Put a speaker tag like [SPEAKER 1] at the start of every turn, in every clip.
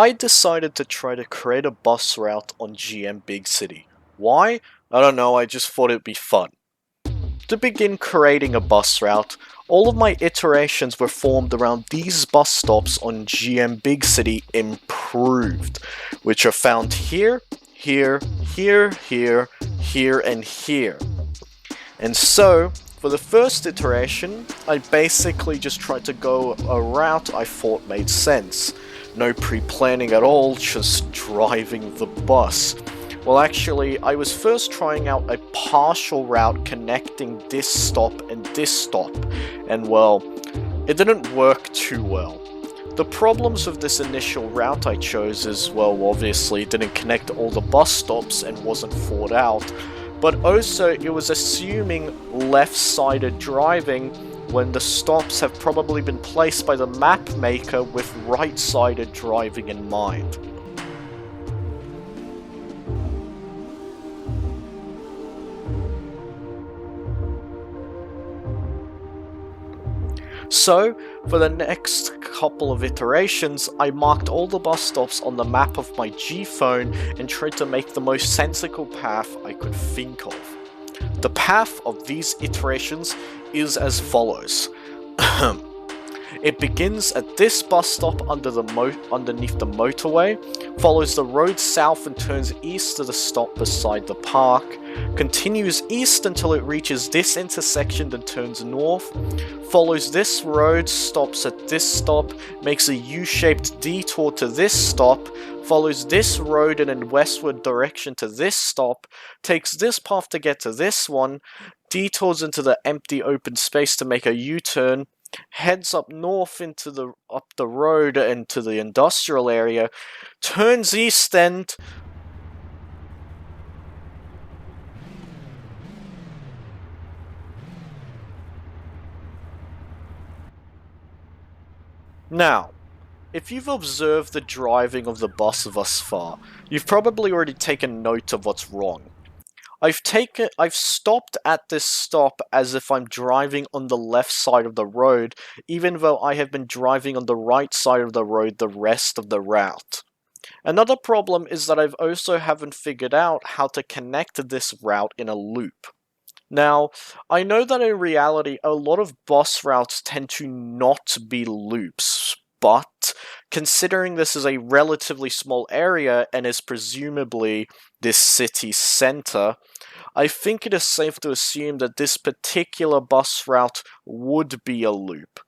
[SPEAKER 1] I decided to try to create a bus route on GM Big City. Why? I don't know, I just thought it'd be fun. To begin creating a bus route, all of my iterations were formed around these bus stops on GM Big City Improved, which are found here, here, here, here, here, and here. And so, for the first iteration, I basically just tried to go a route I thought made sense. No pre-planning at all, just driving the bus. Well, actually, I was first trying out a partial route connecting this stop and this stop, and well, it didn't work too well. The problems with this initial route I chose is, well, obviously it didn't connect all the bus stops and wasn't thought out, but also it was assuming left-sided driving when the stops have probably been placed by the map maker with right-sided driving in mind. So, for the next couple of iterations, I marked all the bus stops on the map of my G phone and tried to make the most sensible path I could think of. The path of these iterations is as follows. It begins at this bus stop underneath the motorway, follows the road south and turns east to the stop beside the park, continues east until it reaches this intersection then turns north, follows this road, stops at this stop, makes a U-shaped detour to this stop, follows this road in a westward direction to this stop, takes this path to get to this one, detours into the empty open space to make a U-turn, heads up north up the road into the industrial area, turns east and now, if you've observed the driving of the bus thus far, you've probably already taken note of what's wrong. I've stopped at this stop as if I'm driving on the left side of the road, even though I have been driving on the right side of the road the rest of the route. Another problem is that I've also haven't figured out how to connect this route in a loop. Now, I know that in reality a lot of bus routes tend to not be loops, but considering this is a relatively small area and is presumably this city's center, I think it is safe to assume that this particular bus route would be a loop.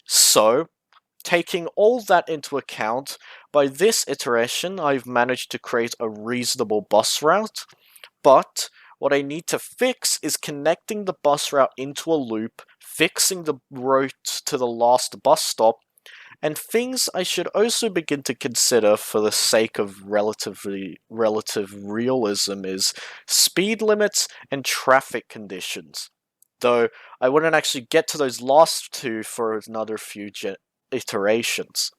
[SPEAKER 1] So, taking all that into account, by this iteration I've managed to create a reasonable bus route, but what I need to fix is connecting the bus route into a loop, fixing the route to the last bus stop, and things I should also begin to consider for the sake of relative realism is speed limits and traffic conditions. Though I wouldn't actually get to those last two for another few iterations.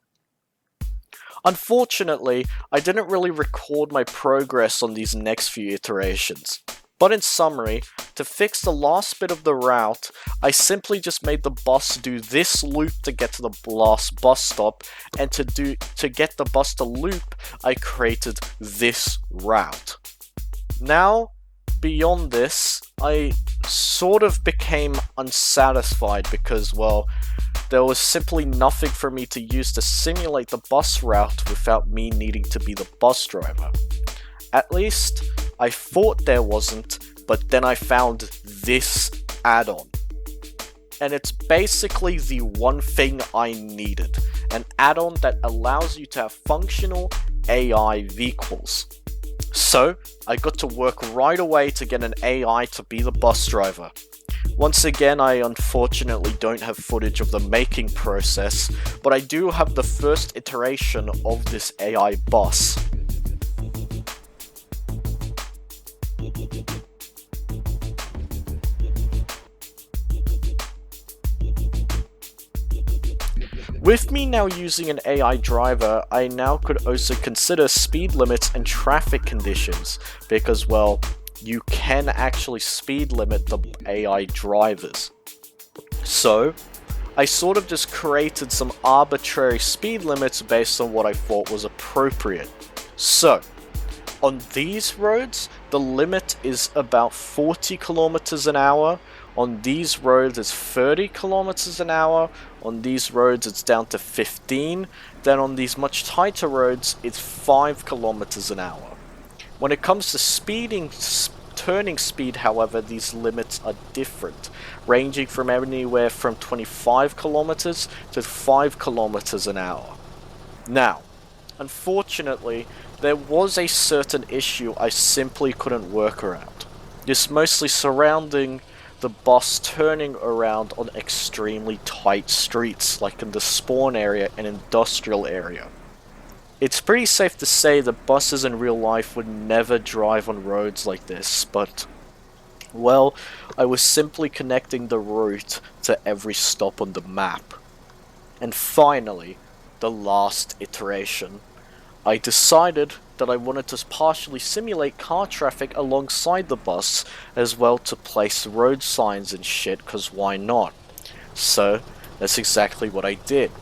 [SPEAKER 1] Unfortunately, I didn't really record my progress on these next few iterations. But in summary, to fix the last bit of the route, I simply just made the bus do this loop to get to the last bus stop, and to get the bus to loop, I created this route. Now, beyond this, I sort of became unsatisfied because, well, there was simply nothing for me to use to simulate the bus route without me needing to be the bus driver. At least, I thought there wasn't, but then I found this add-on. And it's basically the one thing I needed. An add-on that allows you to have functional AI vehicles. So, I got to work right away to get an AI to be the bus driver. Once again, I unfortunately don't have footage of the making process, but I do have the first iteration of this AI bus. With me now using an AI driver, I now could also consider speed limits and traffic conditions, because, well, you can actually speed limit the AI drivers. So, I sort of just created some arbitrary speed limits based on what I thought was appropriate. So, on these roads, the limit is about 40 kilometers an hour. On these roads, it's 30 kilometers an hour. On these roads, it's down to 15. Then on these much tighter roads, it's 5 kilometers an hour. When it comes to turning speed, however, these limits are different, ranging from anywhere from 25 kilometers to 5 kilometers an hour. Now, unfortunately, there was a certain issue I simply couldn't work around. This mostly surrounding the bus turning around on extremely tight streets, like in the spawn area and industrial area. It's pretty safe to say that buses in real life would never drive on roads like this, but, well, I was simply connecting the route to every stop on the map. And finally, the last iteration. I decided that I wanted to partially simulate car traffic alongside the bus, as well to place road signs and shit, cause why not? So, that's exactly what I did.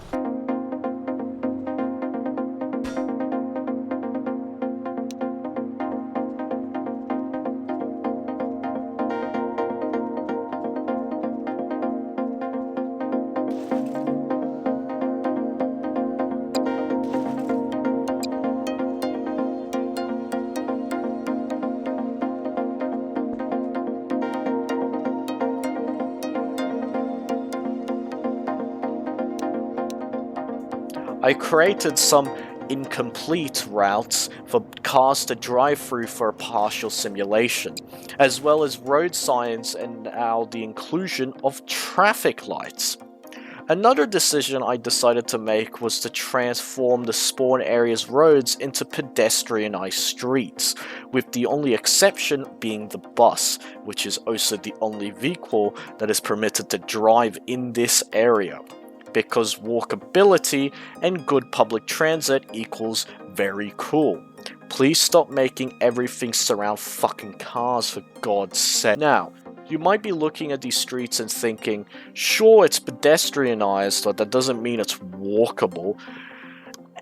[SPEAKER 1] I created some incomplete routes for cars to drive through for a partial simulation, as well as road signs and now the inclusion of traffic lights. Another decision I decided to make was to transform the spawn area's roads into pedestrianised streets, with the only exception being the bus, which is also the only vehicle that is permitted to drive in this area. Because walkability and good public transit equals very cool. Please stop making everything surround fucking cars, for God's sake. Now, you might be looking at these streets and thinking, sure, it's pedestrianized, but that doesn't mean it's walkable.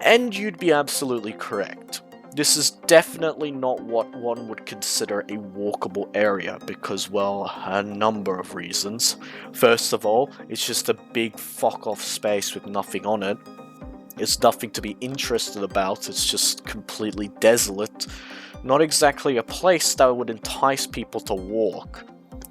[SPEAKER 1] And you'd be absolutely correct. This is definitely not what one would consider a walkable area because, well, a number of reasons. First of all, it's just a big fuck-off space with nothing on it. It's nothing to be interested about, it's just completely desolate. Not exactly a place that would entice people to walk.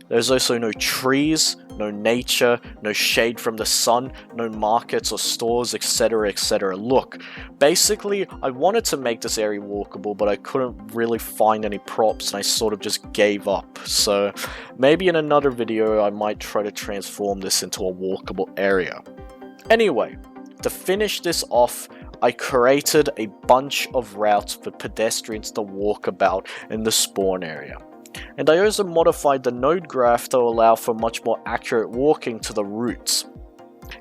[SPEAKER 1] There's also no trees, no nature, no shade from the sun, no markets or stores, etc, etc. Look, basically, I wanted to make this area walkable, but I couldn't really find any props and I sort of just gave up. So, maybe in another video I might try to transform this into a walkable area. Anyway, to finish this off, I created a bunch of routes for pedestrians to walk about in the spawn area. And I also modified the node graph to allow for much more accurate walking to the routes.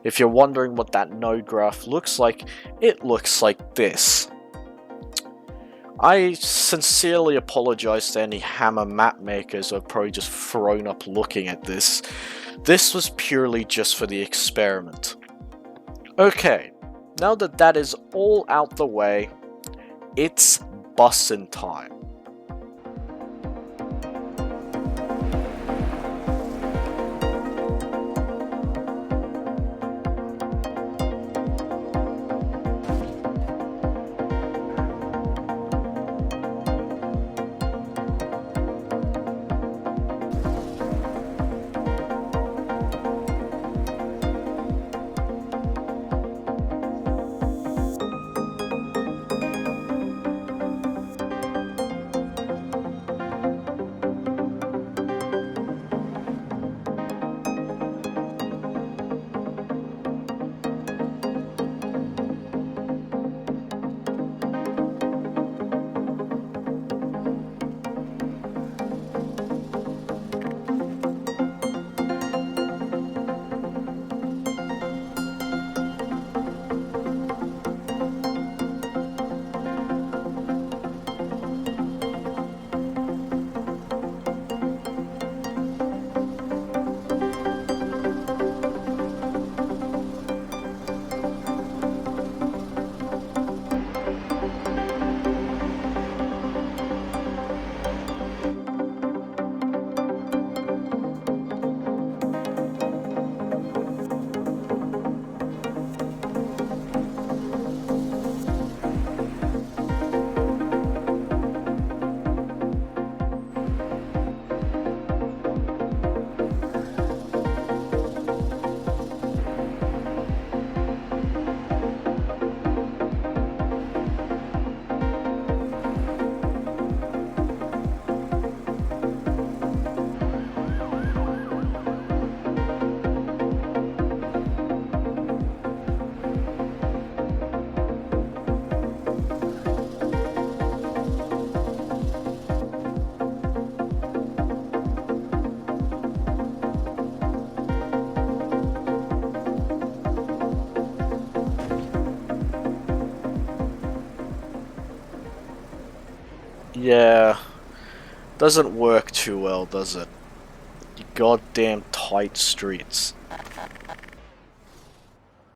[SPEAKER 1] If you're wondering what that node graph looks like, it looks like this. I sincerely apologize to any hammer map makers who have probably just thrown up looking at this. This was purely just for the experiment. Okay, now that that is all out the way, it's bussin' time. Yeah, doesn't work too well, does it? You goddamn tight streets.